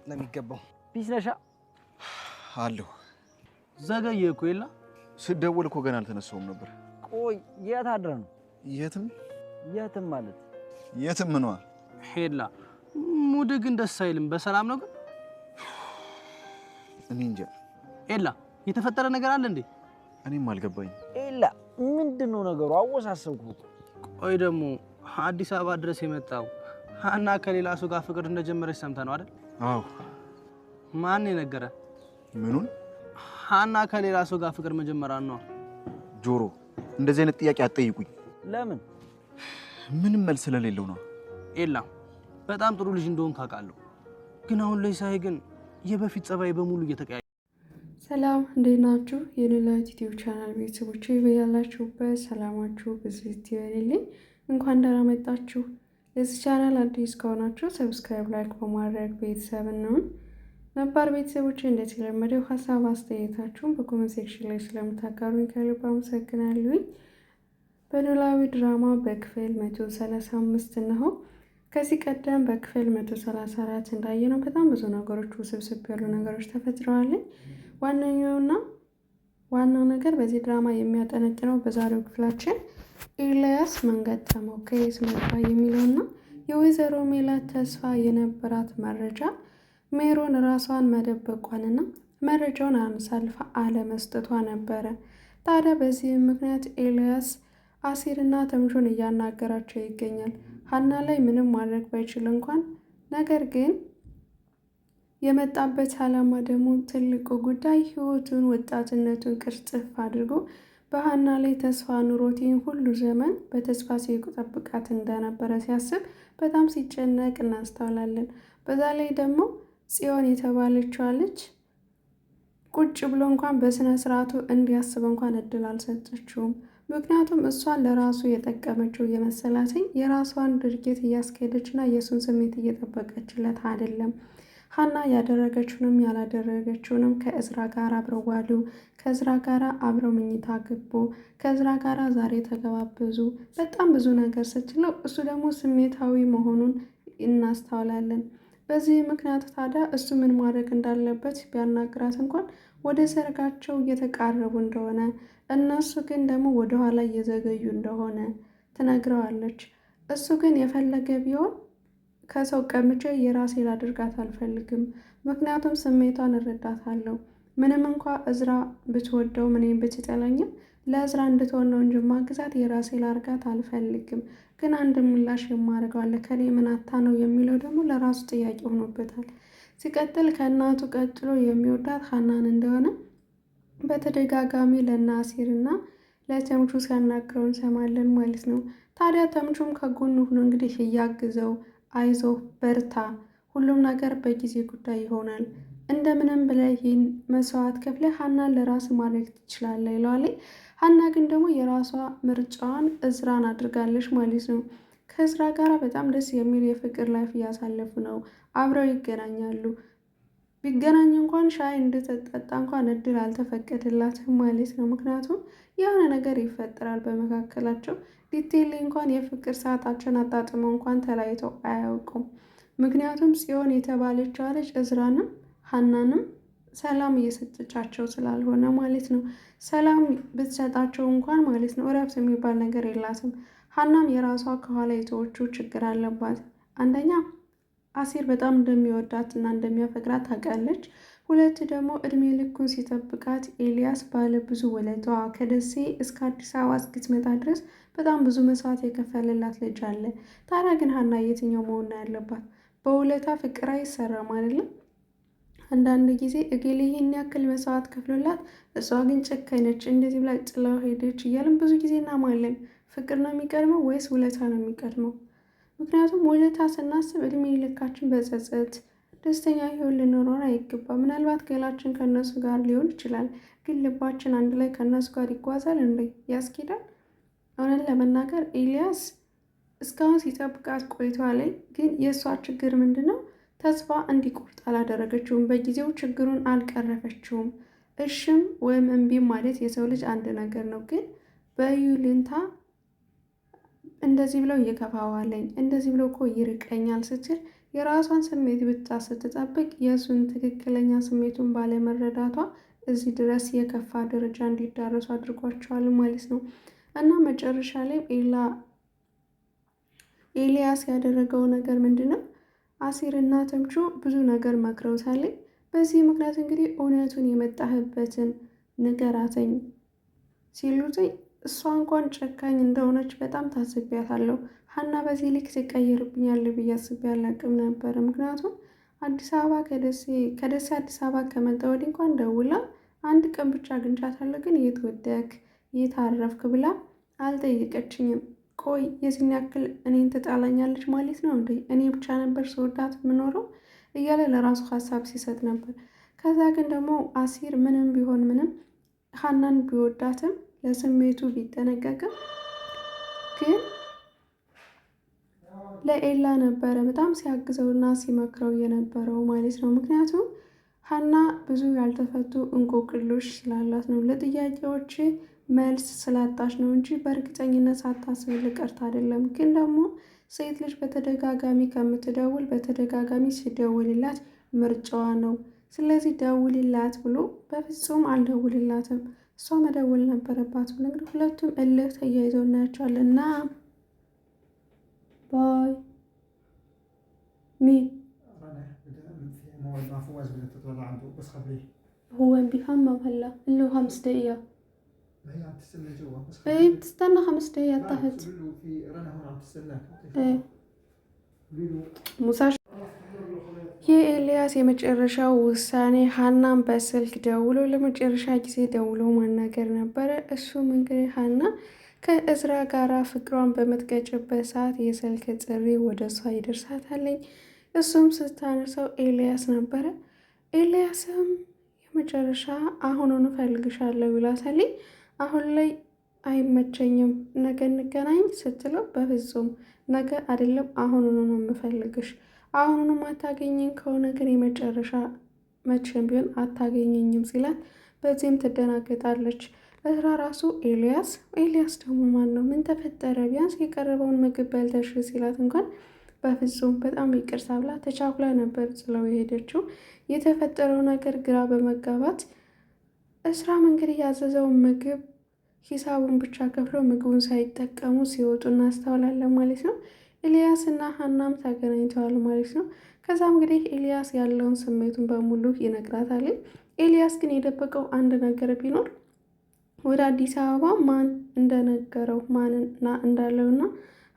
ለሚገባው ፒስ ነሻ አለሁ። ዘገየ እኮ የላ ስደውል እኮ ገና አልተነሳውም ነበር። ቆይ የት አድረህ ነው? የትም ማለት የትም ነው ሄላ ሙድ ግን ደስ አይልም። በሰላም ነው ግን? እኔ እንጃ። ኤላ የተፈጠረ ነገር አለ እንዴ? እኔም አልገባኝ። ኤላ ምንድነው ነገሩ? አወሳሰብኩ። ቆይ ደግሞ አዲስ አበባ ድረስ የመጣው ሀና ከሌላ ሰው ጋር ፍቅር እንደጀመረች ሰምተህ ነው አይደል? አዎ። ማን የነገረ? ምኑን? ሀና ከሌላ ሰው ጋር ፍቅር መጀመራን ነው። ጆሮ እንደዚህ አይነት ጥያቄ አትጠይቁኝ። ለምን? ምንም መልስ ስለሌለው ነው። ኤላ በጣም ጥሩ ልጅ እንደሆንክ አውቃለሁ፣ ግን አሁን ላይ ሳይ ግን የበፊት ጸባይ በሙሉ እየተቀያየረ። ሰላም እንዴት ናችሁ? የሌላዊት ዩቲዩብ ቻናል ቤተሰቦች በያላችሁበት ሰላማችሁ ብዝት ይበልልኝ። እንኳን ደህና መጣችሁ። ለዚህ ቻናል አዲስ ከሆናችሁ ሰብስክራይብ፣ ላይክ በማድረግ ቤተሰብ እንሁን። ነባር ቤተሰቦች እንደተለመደው ሀሳብ አስተያየታችሁን በኮሜንት ሴክሽን ላይ ስለምታጋሩኝ ከልብ አመሰግናለሁ። በኖላዊ ድራማ በክፍል 135 ነው። ከዚህ ቀደም በክፍል 134 እንዳየነው በጣም ብዙ ነገሮች ውስብስብ ያሉ ነገሮች ተፈጥረዋል። ዋናው ነገር በዚህ ድራማ የሚያጠነጥነው በዛሬው ክፍላችን ኤልያስ ምን ገጠመው፣ ከየት መጣ የሚለውና የወይዘሮ ሜላት ተስፋ የነበራት መረጃ ሜሮን ራሷን መደበቋንና መረጃውን አሳልፋ አለመስጠቷ ነበረ። ታዲያ በዚህም ምክንያት ኤልያስ አሲርና ተምቹን እያናገራቸው ይገኛል። ሀና ላይ ምንም ማድረግ ባይችል እንኳን ነገር ግን የመጣበት ዓላማ ደግሞ ትልቁ ጉዳይ ህይወቱን ወጣትነቱን ቅርጽፍ አድርጎ በሀና ላይ ተስፋ ኑሮት ሁሉ ዘመን በተስፋ ሲጠብቃት እንደነበረ ሲያስብ በጣም ሲጨነቅ እናስተውላለን። በዛ ላይ ደግሞ ጽዮን የተባለችው ልጅ ቁጭ ብሎ እንኳን በስነ ስርዓቱ እንዲያስብ እንኳን እድል አልሰጠችውም። ምክንያቱም እሷን ለራሱ የጠቀመችው የመሰላትኝ የራሷን ድርጊት እያስኬደችና የእሱን ስሜት እየጠበቀችለት አይደለም። ሀና ያደረገችውንም ያላደረገችውንም ከእዝራ ጋር አብረው ዋሉ፣ ከእዝራ ጋር አብረው መኝታ ገቡ፣ ከእዝራ ጋር ዛሬ ተገባበዙ። በጣም ብዙ ነገር ስትለው እሱ ደግሞ ስሜታዊ መሆኑን እናስተውላለን። በዚህ ምክንያት ታዲያ እሱ ምን ማድረግ እንዳለበት ቢያናግራት እንኳን ወደ ሰርጋቸው እየተቃረቡ እንደሆነ እነሱ ግን ደግሞ ወደኋላ እየዘገዩ እንደሆነ ትነግረዋለች። እሱ ግን የፈለገ ቢሆን ከሰው ቀምቼ የራሴ ላድርጋት አልፈልግም፣ ምክንያቱም ስሜቷን እረዳታለሁ። ምንም እንኳ እዝራ ብትወደው ምንም ብትጠላኝም ለእዝራ እንድትሆን ነው እንጂ ማግዛት የራሴ ላርጋት አልፈልግም። ግን አንድ ምላሽ የማደርገዋለ ከኔ ምን አታ ነው የሚለው ደግሞ ለራሱ ጥያቄ ሆኖበታል። ሲቀጥል ከእናቱ ቀጥሎ የሚወዳት ሀናን እንደሆነ በተደጋጋሚ ለናሲርና ለተምቹ ሲያናግረው እንሰማለን ማለት ነው። ታዲያ ተምቹም ከጎኑ ሆኖ እንግዲህ እያግዘው አይዞህ በርታ፣ ሁሉም ነገር በጊዜ ጉዳይ ይሆናል፣ እንደምንም ብለህ ይህን መስዋዕት ከፍለህ ሀናን ለራስ ማድረግ ትችላለህ ይለዋል። ሀና ግን ደግሞ የራሷ ምርጫዋን እዝራን አድርጋለች ማለት ነው። ከእዝራ ጋር በጣም ደስ የሚል የፍቅር ላይፍ እያሳለፉ ነው። አብረው ይገናኛሉ። ቢገናኝ እንኳን ሻይ እንድትጠጣ እንኳን እድል አልተፈቀደላትም ማለት ነው። ምክንያቱም የሆነ ነገር ይፈጠራል በመካከላቸው። ዲቴይል እንኳን የፍቅር ሰዓታቸውን አጣጥመው እንኳን ተለያይተው አያውቁም። ምክንያቱም ጽዮን የተባለችው ልጅ እዝራንም ሀናንም ሰላም እየሰጠቻቸው ስላልሆነ ማለት ነው። ሰላም ብትሰጣቸው እንኳን ማለት ነው እረፍት የሚባል ነገር የላትም። ሀናም የራሷ ከኋላ የተወችው ችግር አለባት። አንደኛ አሲር በጣም እንደሚወዳት እና እንደሚያፈቅራት ታውቃለች። ሁለት ደግሞ እድሜ ልኩን ሲጠብቃት ኤልያስ ባለ ብዙ ውለታዋ ከደሴ እስከ አዲስ አበባ እስክትመጣ ድረስ በጣም ብዙ መስዋዕት የከፈለላት ልጅ አለ። ታዲያ ግን ሀና የትኛው መሆን ያለባት? በውለታ ፍቅር አይሰራም አይደለም። አንዳንድ ጊዜ እገሌ ይህን ያክል መስዋዕት ከፍሎላት እሷ ግን ጨካኝ ነች፣ እንደዚህ ብላ ጥላው ሄደች እያልን ብዙ ጊዜ እናማለን። ፍቅር ነው የሚቀድመው ወይስ ውለታ ነው የሚቀድመው? ምክንያቱም ውለታ ስናስብ እድሜ ልካችን በጸጸት ደስተኛ ህይወት ልኖረን አይገባም። ምናልባት ገላችን ከነሱ ጋር ሊሆን ይችላል፣ ግን ልባችን አንድ ላይ ከነሱ ጋር ይጓዛል እንዴ? ያስኬዳል? እውነት ለመናገር ኤልያስ እስካሁን ሲጠብቃት ቆይቷል። ግን የእሷ ችግር ምንድነው? ተስፋ እንዲቆርጥ አላደረገችውም። በጊዜው ችግሩን አልቀረፈችውም። እሽም ወይም እምቢም ማለት የሰው ልጅ አንድ ነገር ነው። ግን በዩልንታ እንደዚህ ብለው እየከፋዋለኝ እንደዚህ ብለው እኮ ይርቀኛል ስትል የራሷን ስሜት ብቻ ስትጠብቅ የእሱን ትክክለኛ ስሜቱን ባለመረዳቷ እዚህ ድረስ የከፋ ደረጃ እንዲዳረሱ አድርጓቸዋል ማለት ነው። እና መጨረሻ ላይ ኤልያስ ያደረገው ነገር ምንድን ነው? አሲርና ተምቹ ብዙ ነገር መክረውታል። በዚህ ምክንያት እንግዲህ እውነቱን የመጣህበትን ንገራተኝ ሲሉትኝ እሷ እንኳን ጨካኝ እንደሆነች በጣም ታስቢያታለሁ። ሀና በዚህ ልክ ትቀይርብኛል ብዬ አስቤ አላቅም ነበረ። ምክንያቱም አዲስ አበባ ከደሴ አዲስ አበባ ከመጣ ወዲህ እንኳን ደውላ አንድ ቀን ብቻ አግኝቻታለሁ፣ ግን የት ወደክ የት አረፍክ ብላ አልጠየቀችኝም። ቆይ የዚህን ያክል እኔን ትጣላኛለች ማለት ነው እንዴ? እኔ ብቻ ነበር ስወዳት የምኖረው እያለ ለራሱ ሀሳብ ሲሰጥ ነበር። ከዛ ግን ደግሞ አሲር ምንም ቢሆን ምንም ሀናን ቢወዳትም ለስሜቱ ቢጠነቀቅም ግን ለኤላ ነበረ በጣም ሲያግዘውና ሲመክረው የነበረው ማለት ነው። ምክንያቱም ሀና ብዙ ያልተፈቱ እንቆቅልሽ ስላላት ነው፣ ለጥያቄዎች መልስ ስላጣች ነው እንጂ በእርግጠኝነት ሳታስብ ቀርታ አይደለም። ግን ደግሞ ሴት ልጅ በተደጋጋሚ ከምትደውል በተደጋጋሚ ሲደውልላት ምርጫዋ ነው። ስለዚህ ደውልላት ብሎ በፍጹም አልደውልላትም፣ እሷ መደወል ነበረባት ብሎ እንግዲህ ሁለቱም እልህ ተያይዘው እናያቸዋለን። እና باي مين؟ مع فواز بدها تطلع عنده بس خبريه. هو بيحمم هلا اللي هو 5 دقيقة. ما هي عم تستنى جوا بس ايه بتستنى 5 دقيقة تحت. قولي له في رنا هون عم تستناك. ايه قولي له ሙሳሽ የኤልያስ የመጨረሻው ውሳኔ ሀናን በስልክ ደውሎ ለመጨረሻ ጊዜ ደውሎ ማናገር ነበረ። እሱም እንግዲህ ሀና ከእዝራ ጋራ ፍቅሯን በምትገጭበት ሰዓት የስልክ ጥሪ ወደ እሷ ይደርሳታለኝ። እሱም ስታነሳው ኤልያስ ነበረ። ኤልያስም የመጨረሻ አሁኑን እፈልግሻለሁ ይላታለኝ። አሁን ላይ አይመቸኝም ነገ እንገናኝ ስትለው በፍጹም ነገ አይደለም አሁኑኑ ነው የምፈልግሽ፣ አሁኑንም አታገኘኝ ከሆነ ግን የመጨረሻ መቼም ቢሆን አታገኘኝም ሲላት በዚህም ትደናገጣለች። እዝራ ራሱ ኤልያስ ደግሞ ማን ነው? ምን ተፈጠረ? ቢያንስ የቀረበውን ምግብ በልተሽ ሲላት እንኳን በፍጹም በጣም ይቅርታ ብላ ተቻኩላ ነበር ጥለው የሄደችው። የተፈጠረው ነገር ግራ በመጋባት እዝራም እንግዲህ ያዘዘውን ምግብ ሂሳቡን ብቻ ከፍለው ምግቡን ሳይጠቀሙ ሲወጡ እናስተውላለን ማለት ነው። ኤልያስ እና ሀናም ተገናኝተዋል ማለት ነው። ከዛም እንግዲህ ኤልያስ ያለውን ስሜቱን በሙሉ ይነግራታል። ኤልያስ ግን የደበቀው አንድ ነገር ቢኖር ወደ አዲስ አበባ ማን እንደነገረው ማንና እንዳለውና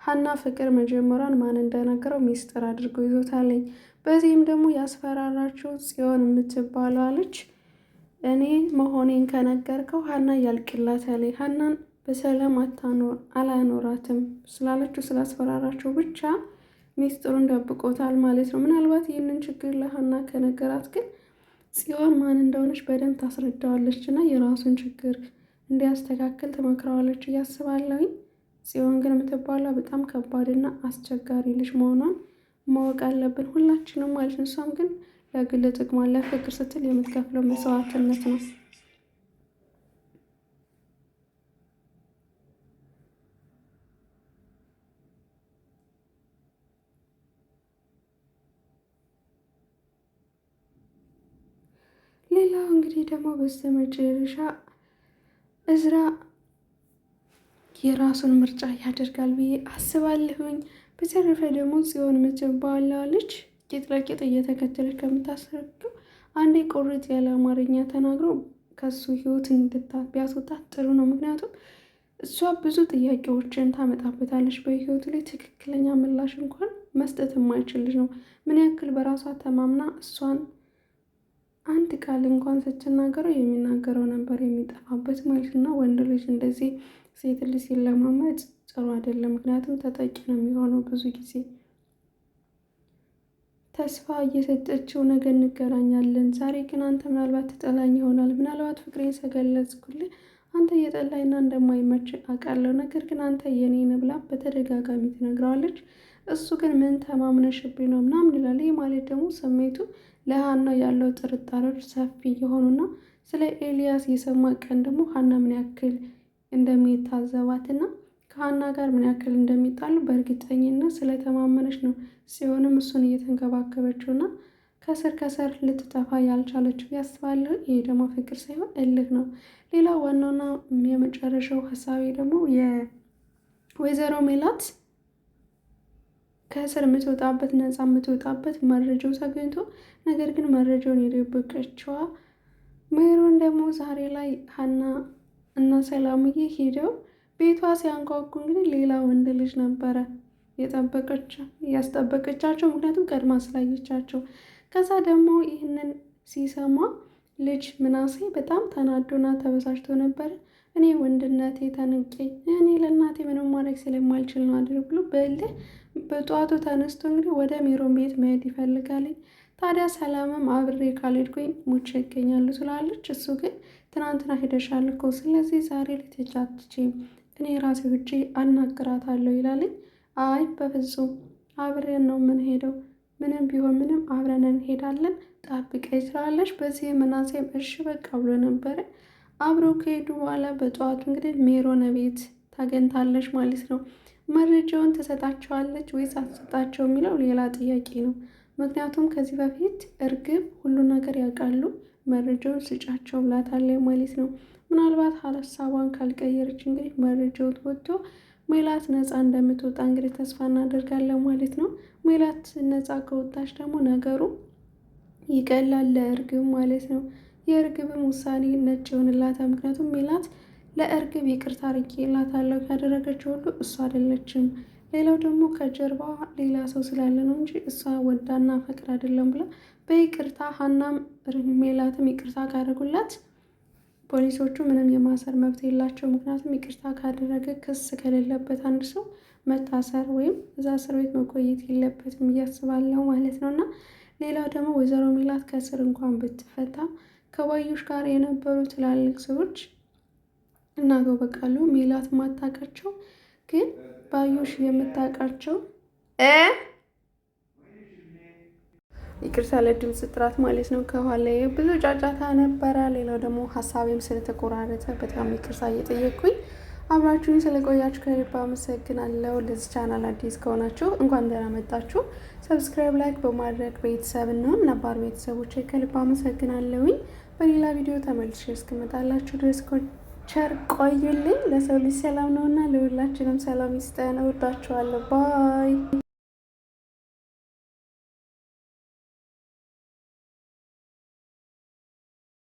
ሀና ፍቅር መጀመሯን ማን እንደነገረው ሚስጥር አድርጎ ይዞታለኝ። በዚህም ደግሞ ያስፈራራችው ጽዮን የምትባለው አለች እኔ መሆኔን ከነገርከው ሀና ያልቅላታለኝ፣ ሀናን በሰላም አላኖራትም ስላለችው ስላስፈራራቸው ብቻ ሚስጥሩን ደብቆታል ማለት ነው። ምናልባት ይህንን ችግር ለሀና ከነገራት ግን ጽዮን ማን እንደሆነች በደንብ ታስረዳዋለች እና የራሱን ችግር እንዲያስተካክል ትመክረዋለች እያስባለሁኝ። ጽዮን ግን የምትባለው በጣም ከባድና አስቸጋሪ ልጅ መሆኗን ማወቅ አለብን ሁላችንም ማለት ነው። እሷም ግን ለግል ጥቅሟ ለፍቅር ስትል የምትከፍለው መስዋዕትነት ነው። ሌላው እንግዲህ ደግሞ በስተመጨረሻ እዝራ የራሱን ምርጫ ያደርጋል ብዬ አስባለሁኝ። በተረፈ ደግሞ ጽዮን የምትባለው ልጅ ጌጥ ለጌጥ እየተከተለች ከምታስረክው አንዴ ቁርጥ ያለ አማርኛ ተናግሮ ከሱ ህይወት ቢያስወጣት ጥሩ ነው። ምክንያቱም እሷ ብዙ ጥያቄዎችን ታመጣበታለች በህይወቱ ላይ ትክክለኛ ምላሽ እንኳን መስጠት የማይችል ልጅ ነው። ምን ያክል በራሷ ተማምና እሷን አንድ ቃል እንኳን ስትናገረው የሚናገረው ነበር የሚጠፋበት ማለት ነው። ወንድ ልጅ እንደዚህ ሴት ልጅ ሲለማመድ ጥሩ አይደለም። ምክንያቱም ተጠቂ ነው የሚሆነው ብዙ ጊዜ። ተስፋ እየሰጠችው ነገ እንገናኛለን፣ ዛሬ ግን አንተ ምናልባት ትጠላኝ ይሆናል፣ ምናልባት ፍቅሬን ሰገለጽኩልህ አንተ እየጠላይና እንደማይመች አውቃለሁ፣ ነገር ግን አንተ የኔ ነህ ብላ በተደጋጋሚ ትነግረዋለች። እሱ ግን ምን ተማምነሽብኝ ነው ምናምን ይላል። ይህ ማለት ደግሞ ስሜቱ ለሀና ያለው ጥርጣሬዎች ሰፊ የሆኑና ስለ ኤልያስ የሰማ ቀን ደግሞ ሀና ምን ያክል እንደሚታዘባትና ከሀና ጋር ምን ያክል እንደሚጣሉ በእርግጠኝነት ስለተማመነች ነው ጽዮንም እሱን እየተንከባከበችውና ከስር ከስር ልትጠፋ ያልቻለችው ያስባለሁ። ይሄ ደግሞ ፍቅር ሳይሆን እልህ ነው። ሌላ ዋናውና የመጨረሻው ሀሳቤ ደግሞ የወይዘሮ ሜላት ከስር የምትወጣበት ነፃ የምትወጣበት መረጃው ተገኝቶ ነገር ግን መረጃውን የደበቀችዋ ሜሮን ደግሞ ዛሬ ላይ ሀና እና ሰላምዬ ሄደው ቤቷ ሲያንኳኩ እንግዲህ ሌላ ወንድ ልጅ ነበረ ያስጠበቀቻቸው፣ ምክንያቱም ቀድማ ስላየቻቸው። ከዛ ደግሞ ይህንን ሲሰማ ልጅ ምናሴ በጣም ተናዶና ተበሳጭቶ ነበረ። እኔ ወንድነቴ ተንቄ እኔ ለእናቴ ምንም ማድረግ ስለማልችል ነው አድር ብሎ በልህ በጠዋቱ ተነስቶ እንግዲህ ወደ ሜሮን ቤት መሄድ ይፈልጋልኝ። ታዲያ ሰላምም አብሬ ካልሄድኩኝ ሙቼ ይገኛሉ ስላለች እሱ ግን ትናንትና ሄደሻል እኮ ስለዚህ ዛሬ ልትሄጂ አትችይም፣ እኔ ራሴ ውጪ አናግራታለሁ ይላለኝ። አይ በፍጹም አብሬን ነው ምን ሄደው ምንም ቢሆን ምንም አብረን እንሄዳለን ጠብቀኝ ትላለች። በዚህ ምናሴም እሺ በቃ ብሎ ነበረ። አብረው ከሄዱ በኋላ በጠዋቱ እንግዲህ ሜሮን ቤት ታገኝታለች ማለት ነው። መረጃውን ትሰጣቸዋለች ወይስ አትሰጣቸው የሚለው ሌላ ጥያቄ ነው። ምክንያቱም ከዚህ በፊት እርግብ ሁሉ ነገር ያውቃሉ፣ መረጃውን ስጫቸው ብላታለች ማለት ነው። ምናልባት ሀሳቧን ካልቀየረች እንግዲህ መረጃው ወጥቶ ሜላት ነፃ እንደምትወጣ እንግዲህ ተስፋ እናደርጋለን ማለት ነው። ሜላት ነፃ ከወጣች ደግሞ ነገሩ ይቀላል ለእርግብ ማለት ነው። የእርግብም ውሳኔ ነጭ ይሆንላታል። ምክንያቱም ሜላት ለእርግብ ይቅርታ አድርጌላታለሁ ያደረገችው ሁሉ እሷ አይደለችም፣ ሌላው ደግሞ ከጀርባ ሌላ ሰው ስላለ ነው እንጂ እሷ ወዳና ፈቅድ አይደለም ብላ በይቅርታ ሀናም ሜላትም ይቅርታ ካደረጉላት ፖሊሶቹ ምንም የማሰር መብት የላቸው። ምክንያቱም ይቅርታ ካደረገ ክስ ከሌለበት አንድ ሰው መታሰር ወይም እዛ እስር ቤት መቆየት የለበትም እያስባለው ማለት ነው። እና ሌላው ደግሞ ወይዘሮ ሜላት ከእስር እንኳን ብትፈታ ከባዩሽ ጋር የነበሩ ትላልቅ ሰዎች እናገው በቃሉ ሜላት ማታውቃቸው ግን ባዩሽ የምታውቃቸው ይቅርታ ለድምፅ ጥራት ማለት ነው። ከኋላ ብዙ ጫጫታ ነበረ። ሌላው ደግሞ ሀሳቤም ስለተቆራረጠ በጣም ይቅርታ እየጠየቅኩኝ አብራችሁኝ ስለቆያችሁ ከልብ አመሰግናለሁ። ለዚህ ቻናል አዲስ ከሆናችሁ እንኳን ደህና መጣችሁ። ሰብስክራይብ፣ ላይክ በማድረግ ቤተሰብ እንሆን። ነባር ቤተሰቦች ከልብ አመሰግናለሁኝ። በሌላ ቪዲዮ ተመልሼ እስክመጣላችሁ ድረስ ቸር ቆዩልኝ። ለሰው ልጅ ሰላም ነውና ለሁላችንም ሰላም ይስጠን። እወዳችኋለሁ። ባይ